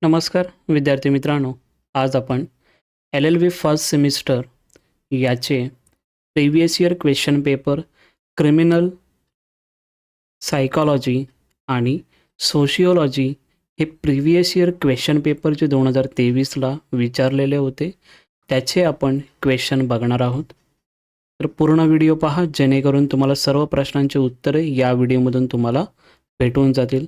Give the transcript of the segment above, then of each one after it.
नमस्कार विद्यार्थी मित्रांनो, आज आपण LLB फर्स्ट सेमिस्टर याचे previous year question paper, criminal psychology आणि सोशिओलॉजी हे प्रिव्हियस इयर क्वेश्चन पेपर जे 2023ला विचारलेले होते, त्याचे आपण क्वेश्चन बघणार आहोत. तर पूर्ण व्हिडिओ पहा, जेणेकरून तुम्हाला सर्व प्रश्नांची उत्तरे या व्हिडिओमधून तुम्हाला भेटून जातील.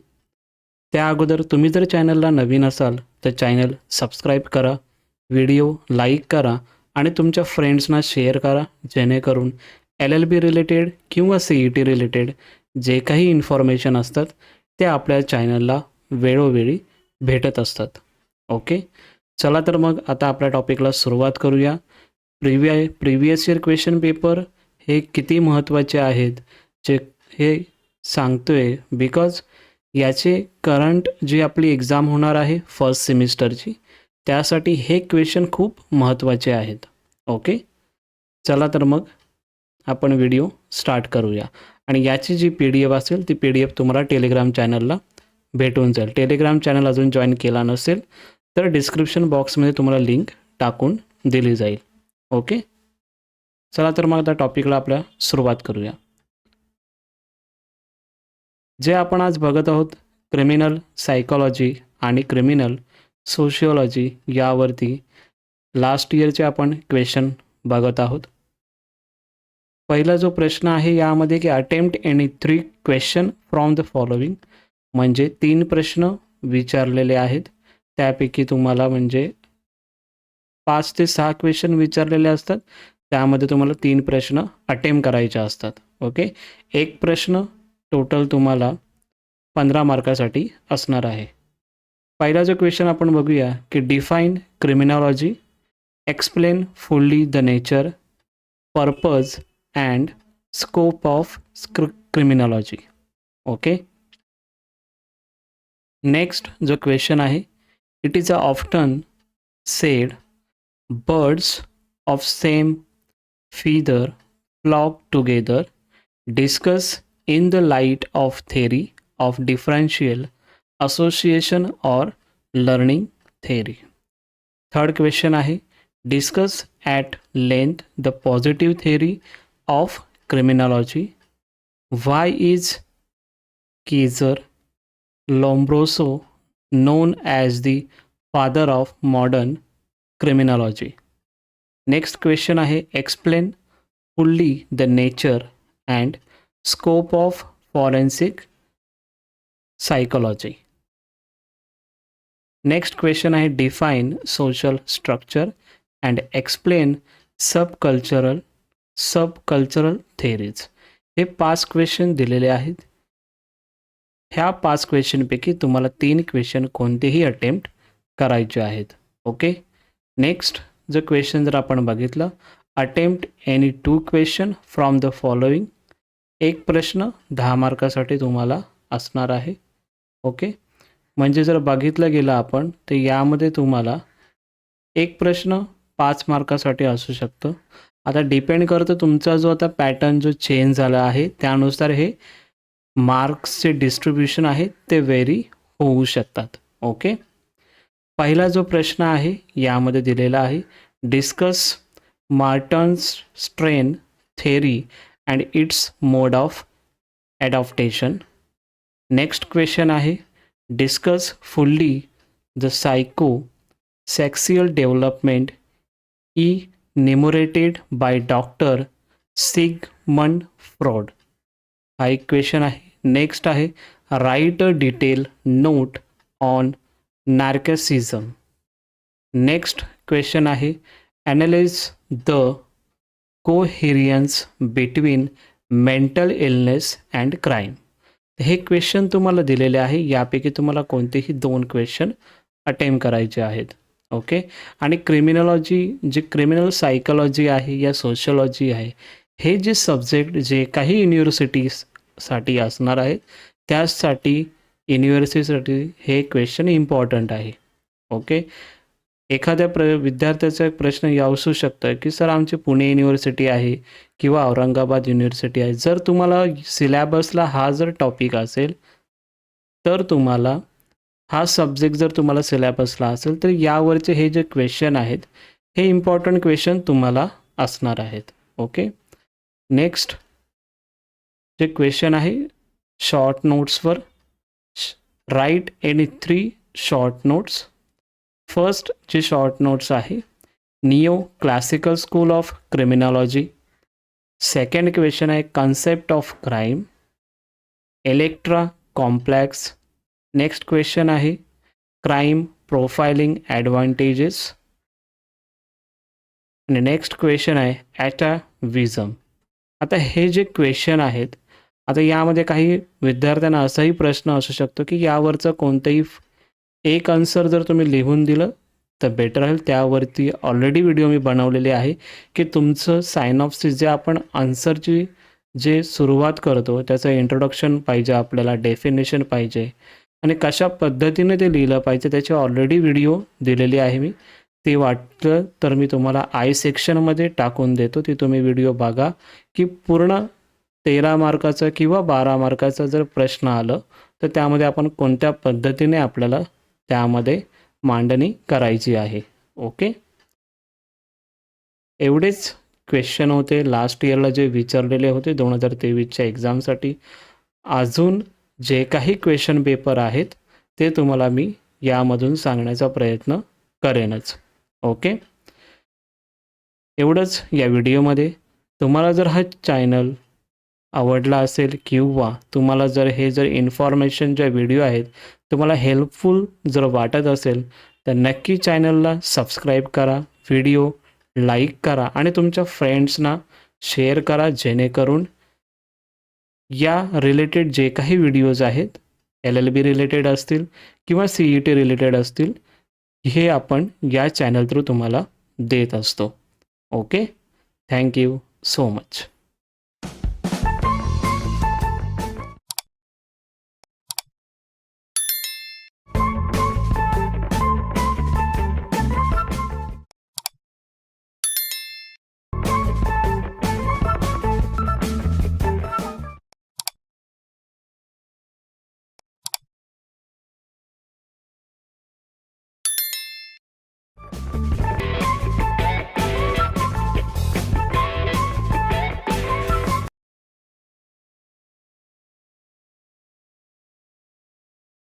त्या अगोदर तुम्ही जर चॅनलला नवीन असाल तर चॅनल सबस्क्राईब करा, व्हिडिओ लाईक करा आणि तुमच्या फ्रेंड्सना शेअर करा, जेणेकरून LLB रिलेटेड किंवा CET रिलेटेड जे काही इन्फॉर्मेशन असतात ते आपल्या चॅनलला वेळोवेळी भेटत असतात. ओके, चला तर मग आता आपल्या टॉपिकला सुरुवात करूया. प्रिव्हियस इयर क्वेश्चन पेपर हे किती महत्त्वाचे आहेत जे हे सांगतोय, बिकॉज याचे करंट जी आपली एक्झाम होणार आहे फर्स्ट सेमिस्टरची, त्यासाठी हे क्वेश्चन खूप महत्त्वाचे आहेत. ओके, चला तर मग आपण व्हिडिओ स्टार्ट करूया. आणि याची जी PDF असेल ती PDF तुम्हाला टेलिग्राम चॅनलला भेटून जाईल. टेलिग्राम चॅनल अजून जॉईन केला नसेल तर डिस्क्रिप्शन बॉक्समध्ये तुम्हाला लिंक टाकून दिली जाईल. ओके, चला तर मग आता टॉपिकला आपल्या सुरुवात करूया. जे आपण आज बघत आहोत क्रिमिनल सायकॉलॉजी आणि क्रिमिनल सोशिओलॉजी यावरती लास्ट इयरचे आपण क्वेश्चन बघत आहोत. पहिला जो प्रश्न आहे यामध्ये की attempt any 3 question from the following, म्हणजे 3 प्रश्न विचारलेले आहेत. त्यापैकी तुम्हाला म्हणजे 5 ते 6 क्वेश्चन विचारलेले असतात, त्यामध्ये तुम्हाला 3 प्रश्न अटेम्प्ट करायचे असतात. ओके, एक प्रश्न टोटल तुम्हाला 15 मार्कासाठी असणार आहे. पहिला जो क्वेश्चन आपण बघूया की define criminology, explain fully the nature, purpose and scope of criminology. Okay, next जो क्वेश्चन आहे, it is often said birds of same feather flock together, discuss in the light of theory of differential association or learning theory. Third question आहे, discuss at length the positive theory of criminology. Why is Kaiser Lombroso known as the father of modern criminology? Next question आहे, explain fully the nature and scope of forensic psychology. Next question आहे, define social structure and explain subcultural theories. हे 5 question दिलेले आहेत. ह्या 5 क्वेश्चनपैकी तुम्हाला 3 question कोणतेही attempt करायचे आहेत. ओके, नेक्स्ट जो क्वेश्चन जर आपण बघितलं, attempt any 2 question from the following, एक प्रश्न 10 मार्कासाठी तुम्हाला असणार आहे. ओके, म्हणजे जर बघितलं गेलं आपण तर यामध्ये तुम्हाला एक प्रश्न 5 मार्कासाठी असू शकतं. आता डिपेंड करतं तुमचा जो आता पॅटर्न जो चेंज झाला आहे त्यानुसार हे मार्क्सचे डिस्ट्रीब्युशन आहे ते व्हेरी होऊ शकतात. ओके, पहिला जो प्रश्न आहे यामध्ये दिलेला आहे, discuss Merton's strain theory and its mode of adaptation. Next question आहे, discuss fully the psycho sexual development enumerated by doctor Sigmund Freud. हा एक क्वेश्चन आहे. नेक्स्ट आहे, write a detail note on narcissism. Next question आहे, analyse the coherence between mental illness and crime. हे question तुम्हाला दिलेले आहे. यापैकी तुम्हाला कोणतेही 2 क्वेश्चन अटेम्प्ट करायचे आहेत. ओके, आणि क्रिमिनॉलॉजी जी क्रिमिनल सायकॉलॉजी आहे या सोशिओलॉजी आहे, हे जे सब्जेक्ट जे काही युनिव्हर्सिटीसाठी असणार आहेत त्यासाठी युनिव्हर्सिटीसाठी हे क्वेश्चन इम्पॉर्टंट आहे. ओके, एखाद्या विद्यार्थ्याचा एक प्रश्न असू शकतं की सर आमची पुणे युनिव्हर्सिटी आहे किंवा औरंगाबाद युनिव्हर्सिटी आहे. जर तुम्हाला सिलॅबसला हा जर टॉपिक असेल तर तुम्हाला हा सब्जेक्ट जर तुम्हाला सिलेबसला असेल तर यावरचे हे जे क्वेश्चन आहेत हे इम्पॉर्टंट क्वेश्चन तुम्हाला असणार आहेत. ओके. नेक्स्ट जे क्वेश्चन आहे शॉर्ट नोट्सवर, write any 3 short notes. First जे शॉर्ट नोट्स आहे neo classical school of criminology. Second question आहे concept of crime, Electra complex. Next question आहे क्राईम प्रोफाइलिंग ॲडव्हान्टेजेस. आणि नेक्स्ट क्वेश्चन आहे ॲटाविझम. आता हे जे क्वेश्चन आहेत, आता यामध्ये काही विद्यार्थ्यांना असाही प्रश्न असू शकतो की यावरचं कोणतंही एक आन्सर जर तुम्ही लिहून दिलं तर बेटर राहील. त्यावरती ऑलरेडी व्हिडिओ मी बनवलेले आहे की तुमचं साइन ऑफ जे आपण आन्सरची जे सुरुवात करतो त्याचं इंट्रोडक्शन पाहिजे, आपल्याला डेफिनेशन पाहिजे आणि कशा पद्धतीने ते लिहिलं पाहिजे त्याची ऑलरेडी व्हिडिओ दिलेली आहे मी. ते वाटलं तर मी तुम्हाला आय सेक्शनमध्ये टाकून देतो, ती तुम्ही व्हिडिओ बघा की पूर्ण 13 मार्काचं किंवा 12 मार्काचं जर प्रश्न आलं तर त्यामध्ये आपण कोणत्या पद्धतीने आपल्याला त्यामध्ये मांडणी करायची आहे. ओके. एवढेच क्वेश्चन होते लास्ट इयरला जे विचारलेले होते 2023च्या एक्झामसाठी. अजून जे काही क्वेश्चन पेपर आहेत ते तुम्हाला मी यामधून सांगण्याचा प्रयत्न करेनच. ओके. एवढंच या व्हिडिओमध्ये. तुम्हाला जर हा चॅनल आवडला असेल किंवा तुम्हाला जर इन्फॉर्मेशन ज्या व्हिडिओ आहेत तुम्हाला हेल्पफुल जर वाटत असेल तर नक्की चॅनलला सबस्क्राईब करा, व्हिडिओ लाईक करा आणि तुमच्या फ्रेंड्सना शेअर करा, जेणेकरून या रिलेटेड जे काही व्हिडिओज आहेत LLB रिलेटेड असतील किंवा CET रिलेटेड असतील हे आपण या चॅनल थ्रू तुम्हाला देत असतो. ओके. Thank you so much.